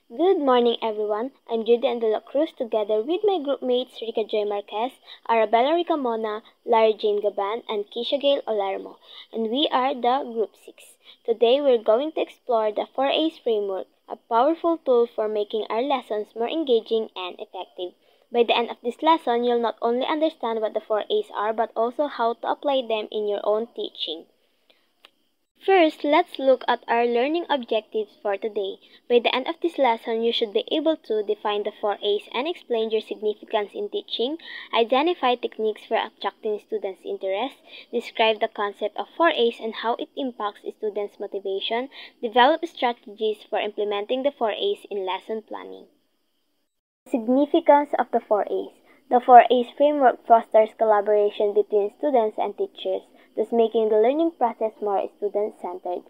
Good morning, everyone. I'm Judy Andela Cruz together with my group mates Rica J. Marquez, Arabella Ricamona, Larry Jane Gaban, and Keisha Gail Olarmo, and we are the Group 6. Today we're going to explore the 4A's framework, a powerful tool for making our lessons more engaging and effective. By the end of this lesson, you'll not only understand what the 4A's are, but also how to apply them in your own teaching. First, let's look at our learning objectives for today. By the end of this lesson, you should be able to define the 4A's and explain your significance in teaching, identify techniques for attracting students' interest, describe the concept of 4A's and how it impacts students' motivation, develop strategies for implementing the 4A's in lesson planning. Significance of the 4A's. The 4A's framework fosters collaboration between students and teachers, thus making the learning process more student-centered.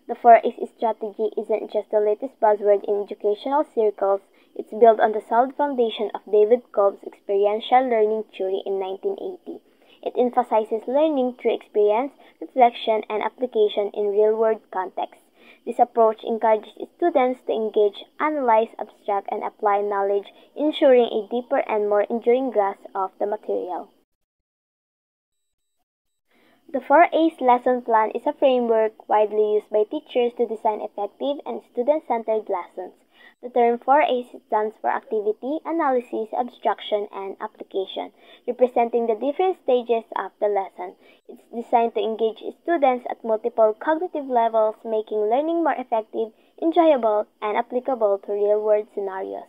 The 4A's strategy isn't just the latest buzzword in educational circles, it's built on the solid foundation of David Kolb's experiential learning theory in 1980. It emphasizes learning through experience, reflection, and application in real-world contexts. This approach encourages students to engage, analyze, abstract, and apply knowledge, ensuring a deeper and more enduring grasp of the material. The 4A's lesson plan is a framework widely used by teachers to design effective and student-centered lessons. The term 4A's stands for activity, analysis, abstraction, and application, representing the different stages of the lesson. It's designed to engage students at multiple cognitive levels, making learning more effective, enjoyable, and applicable to real-world scenarios.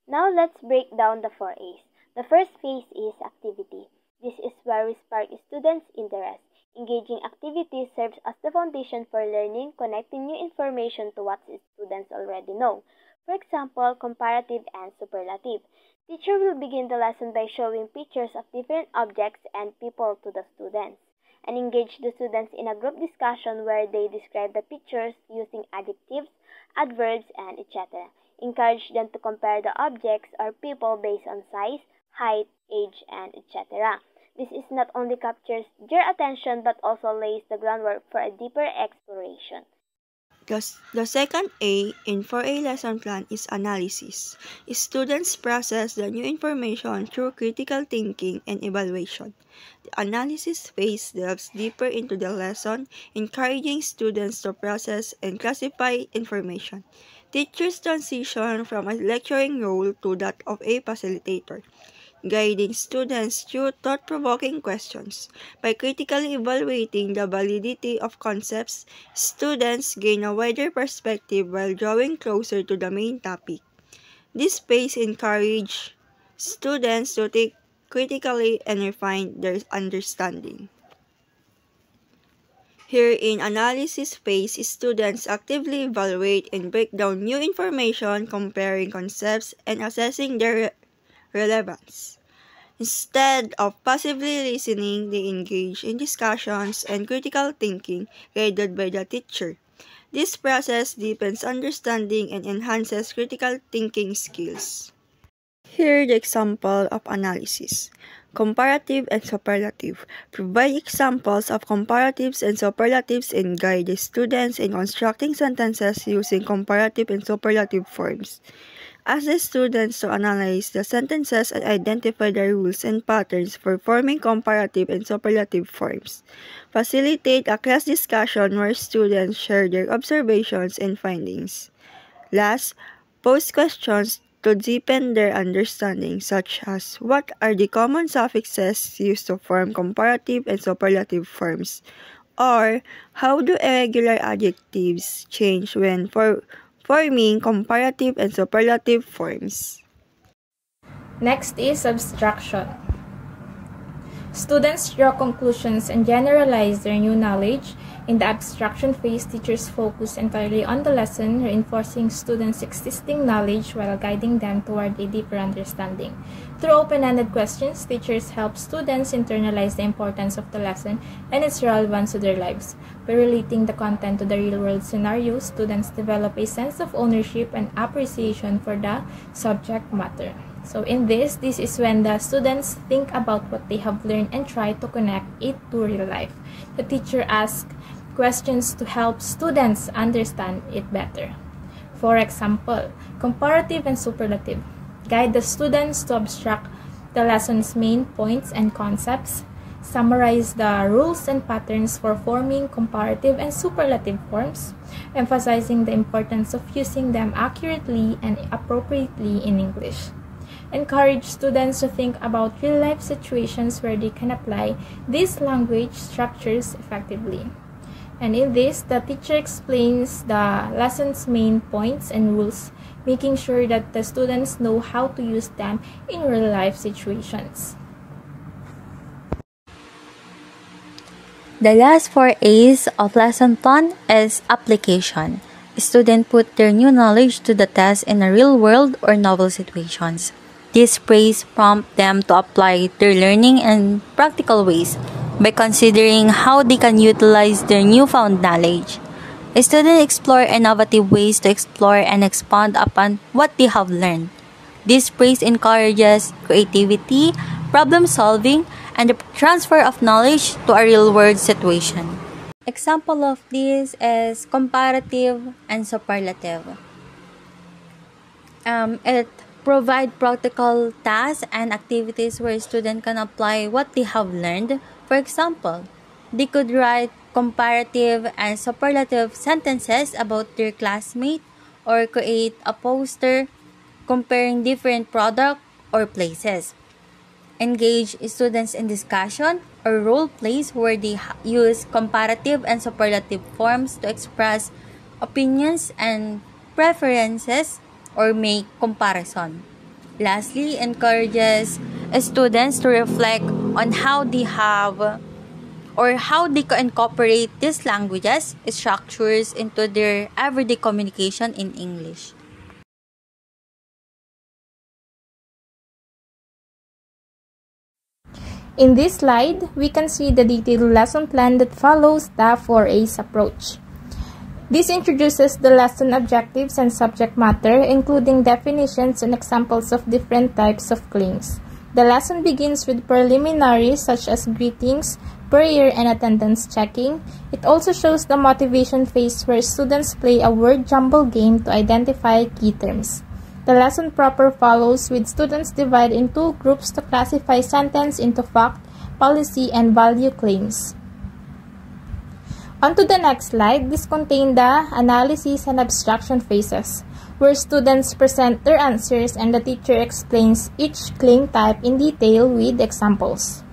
Now let's break down the 4A's. The first phase is activity. This is where we spark students' interest. Engaging activities serves as the foundation for learning, connecting new information to what students already know. For example, comparative and superlative. Teacher will begin the lesson by showing pictures of different objects and people to the students, and engage the students in a group discussion where they describe the pictures using adjectives, adverbs, and etc. Encourage them to compare the objects or people based on size, height, age, and etc. This is not only captures your attention but also lays the groundwork for a deeper exploration. The second A in 4A lesson plan is analysis. Students process the new information through critical thinking and evaluation. The analysis phase delves deeper into the lesson, encouraging students to process and classify information. Teachers transition from a lecturing role to that of a facilitator, guiding students through thought-provoking questions. By critically evaluating the validity of concepts, students gain a wider perspective while drawing closer to the main topic. This phase encourages students to think critically and refine their understanding. Here in analysis phase, students actively evaluate and break down new information, comparing concepts, and assessing their relevance. Instead of passively listening, they engage in discussions and critical thinking guided by the teacher. This process deepens understanding and enhances critical thinking skills. Here the example of analysis. Comparative and superlative. Provide examples of comparatives and superlatives and guide the students in constructing sentences using comparative and superlative forms. Ask the students to analyze the sentences and identify the rules and patterns for forming comparative and superlative forms. Facilitate a class discussion where students share their observations and findings. Last, pose questions to deepen their understanding, such as what are the common suffixes used to form comparative and superlative forms, or how do irregular adjectives change when forming comparative and superlative forms. Next is abstraction. Students draw conclusions and generalize their new knowledge. In the abstraction phase, teachers focus entirely on the lesson, reinforcing students' existing knowledge while guiding them toward a deeper understanding. Through open-ended questions, teachers help students internalize the importance of the lesson and its relevance to their lives. By relating the content to the real-world scenario, students develop a sense of ownership and appreciation for the subject matter. So in this is when the students think about what they have learned and try to connect it to real life. The teacher asks questions to help students understand it better. For example, comparative and superlative. Guide the students to abstract the lesson's main points and concepts. Summarize the rules and patterns for forming comparative and superlative forms, emphasizing the importance of using them accurately and appropriately in English. Encourage students to think about real-life situations where they can apply these language structures effectively. And in this, the teacher explains the lesson's main points and rules, making sure that the students know how to use them in real-life situations. The last 4 A's of lesson plan is application. Students put their new knowledge to the test in a real world or novel situations. This phrase prompts them to apply their learning in practical ways by considering how they can utilize their newfound knowledge. Students explore innovative ways to explore and expand upon what they have learned. This phrase encourages creativity, problem solving, and the transfer of knowledge to a real-world situation. Example of this is comparative and superlative. It provides practical tasks and activities where students can apply what they have learned. For example, they could write comparative and superlative sentences about their classmate or create a poster comparing different products or places. Engage students in discussion or role plays where they use comparative and superlative forms to express opinions and preferences or make comparison. Lastly, encourages students to reflect on how they have or how they can incorporate these languages structures into their everyday communication in English. In this slide, we can see the detailed lesson plan that follows the 4A's approach. This introduces the lesson objectives and subject matter, including definitions and examples of different types of claims. The lesson begins with preliminaries such as greetings, prayer, and attendance checking. It also shows the motivation phase where students play a word jumble game to identify key terms. The lesson proper follows with students divided in 2 groups to classify sentence into fact, policy, and value claims. On to the next slide, this contains the analysis and abstraction phases, where students present their answers and the teacher explains each claim type in detail with examples.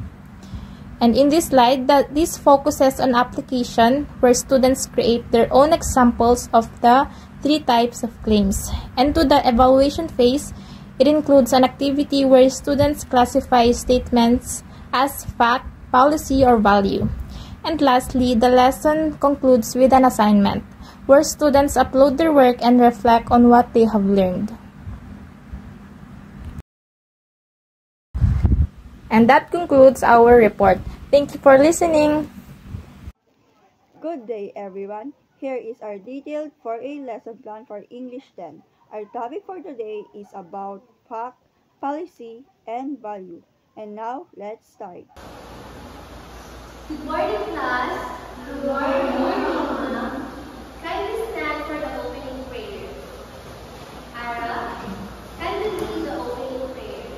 And in this slide, this focuses on application, where students create their own examples of the 3 types of claims. And to the evaluation phase, it includes an activity where students classify statements as fact, policy, or value. And lastly, the lesson concludes with an assignment, where students upload their work and reflect on what they have learned. And that concludes our report. Thank you for listening. Good day, everyone. Here is our detailed 4A lesson plan for English 10. Our topic for today is about fact, policy, and value. And now, let's start. Good morning, class. Good morning, Mama. Kindly stand for the opening prayer. Ara, kindly lead the opening prayer.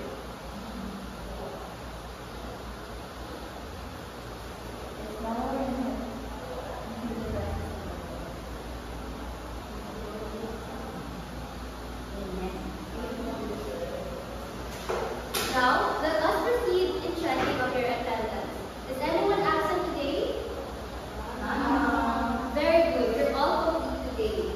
Now, let us proceed in checking of your attendance. Is anyone absent today? Very good. You're all complete today.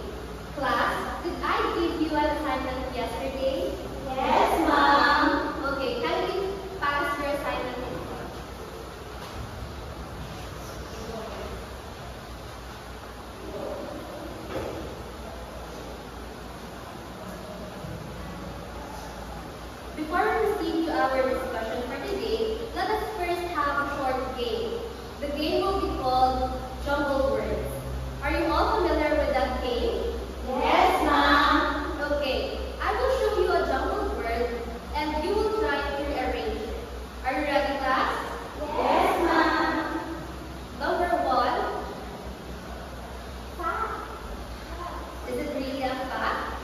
Class, did I give you an assignment yesterday? Yes, Mom. Okay, kindly pass your assignment in front. Before we proceed to our discussion for today, let us first have a short game. The game will be called Jumbled Words. Are you all familiar with that game? Yes, Mom. Okay, I will show you a jumbled word and you will try to rearrange it. Are you ready, class? Yes, Mom. Number 1. Fact. Is it really a fact?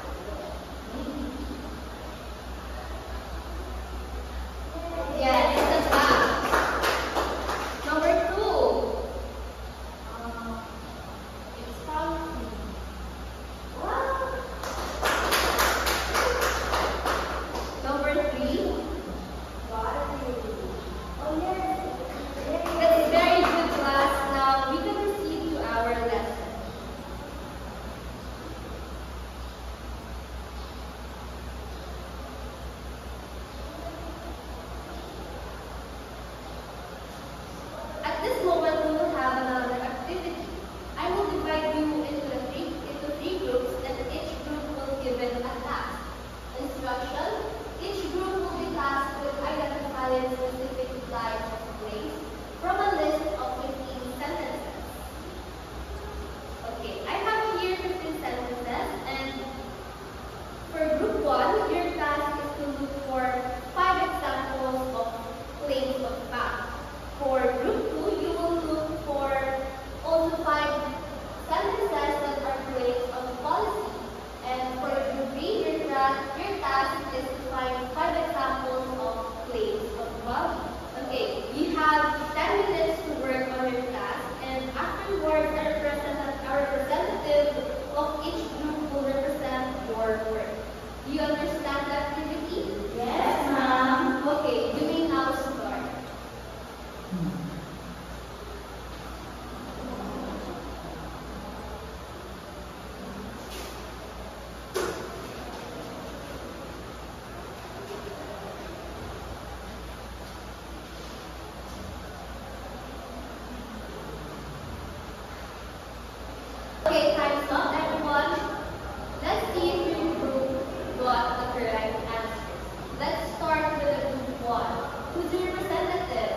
Do you understand the activity? Yes, ma'am. Okay, you may now start. Okay, time's up, everyone. Let's see if your group got the correct answers. Let's start with the group 1. Who's your representative?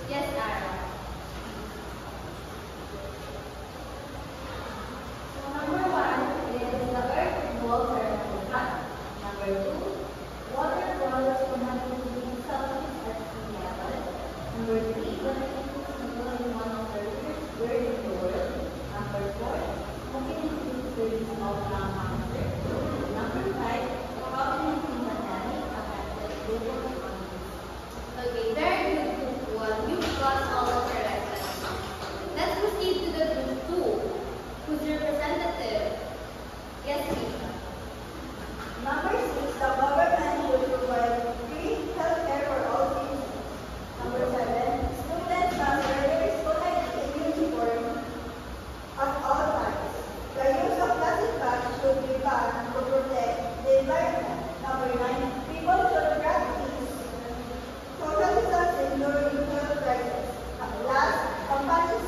Yes, Ara. So number 1 is the earth revolves around the sun. Number 2, water boils 100 degrees Celsius at sea level. Number 3, the people in one of the richest birds in the world. Number 4, smoking increases the risk of lung cancer. Number 5, how can the pandemic affect global economy? Okay, very good, group 1. You've got all the correct answers. Let's proceed to the group 2. Who's your representative? Yes, please. Number 6, the government should provide free healthcare for all citizens. Number 7, students must wear school uniform at all times. The use of plastic bags should be banned to protect the environment. Number 9, people should practice social distancing during health crisis. Last, companies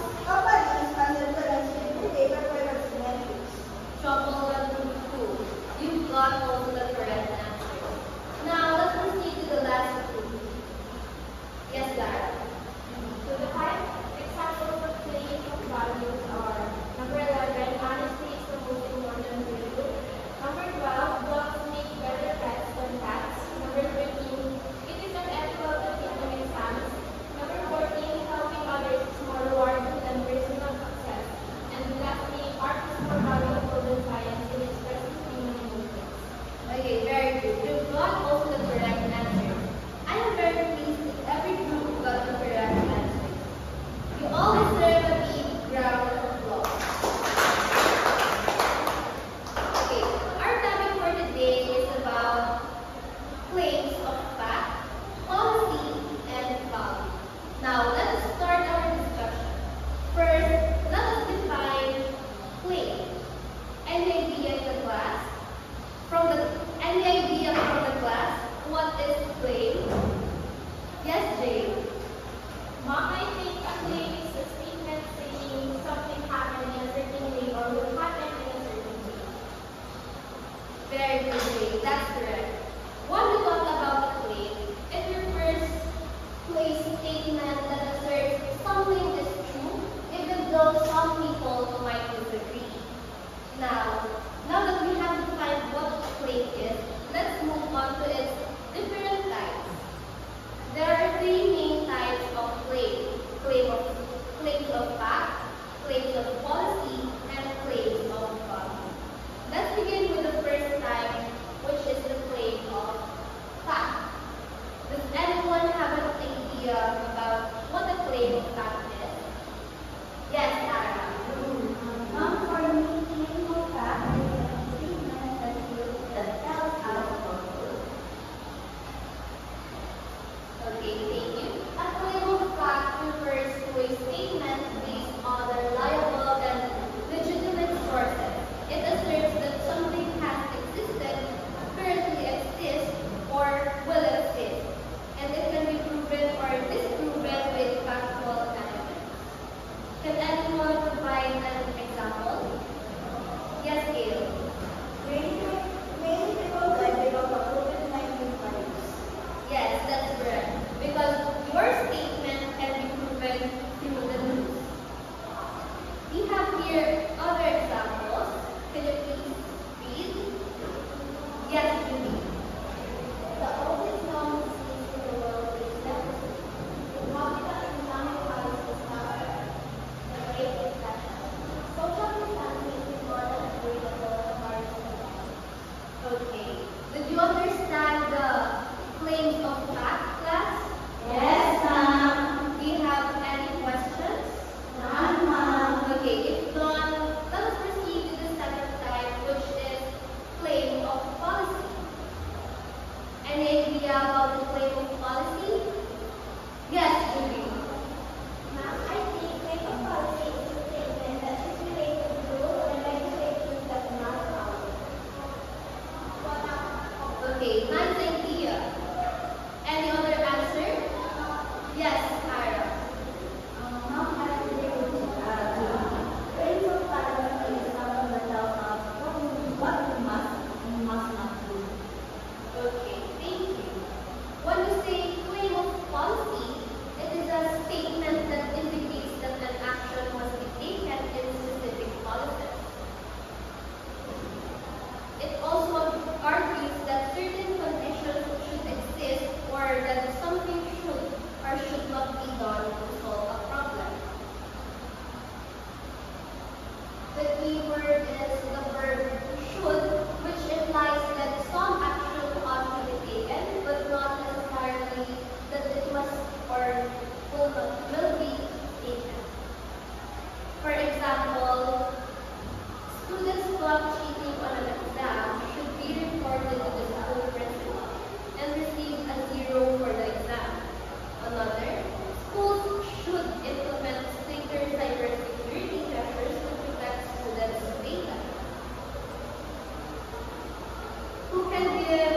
and insurance should pay for privacy measures. Trouble with group 2. You've got all the correct answers. Now let's proceed to the last group. Yes, Lara. So the 5 examples of claims of values are number 11, honesty is the most important virtue. Number 12, dogs make better pets than cats. Number 13, it is unethical to cheat on exams. Number 14, helping others is more rewarding than personal success. And lastly, art is more valuable than science in expressing human emotions. Okay, very good. You've got all the correct answers. I am very pleased that every group got the correct answers. You all deserve a big round of applause. Okay, our topic for today is about claims of fact, policy, and value. Now, let's start our discussion. First, let us define claim. Any idea in the class? Any idea from the class? What is claim? Yes, Jay. Mom, I think a claim is a statement saying something happened in a certain way or will happen in a certain way. Very good, Jay. That's correct. When we talk about a claim, it refers to a statement that asserts something is true, even though some people might disagree. Now that we have defined what a claim is, let's move on to its different types. There are 3 main types of claim. Claims of fact, claims of policy, and claims of value. Let's begin with the first type, which is the claim of fact. Does anyone have an idea about what a claim of fact is? Yes, Tara. For me, claim of fact is The key word is the verb should, which implies that some action ought to be taken, but not necessarily that it must or will be taken. For example, students caught cheating on an exam should be reported to the school principal and receive a 0 for the exam. Another, schools should implement stricter cybersecurity measures to protect students' data. Who can give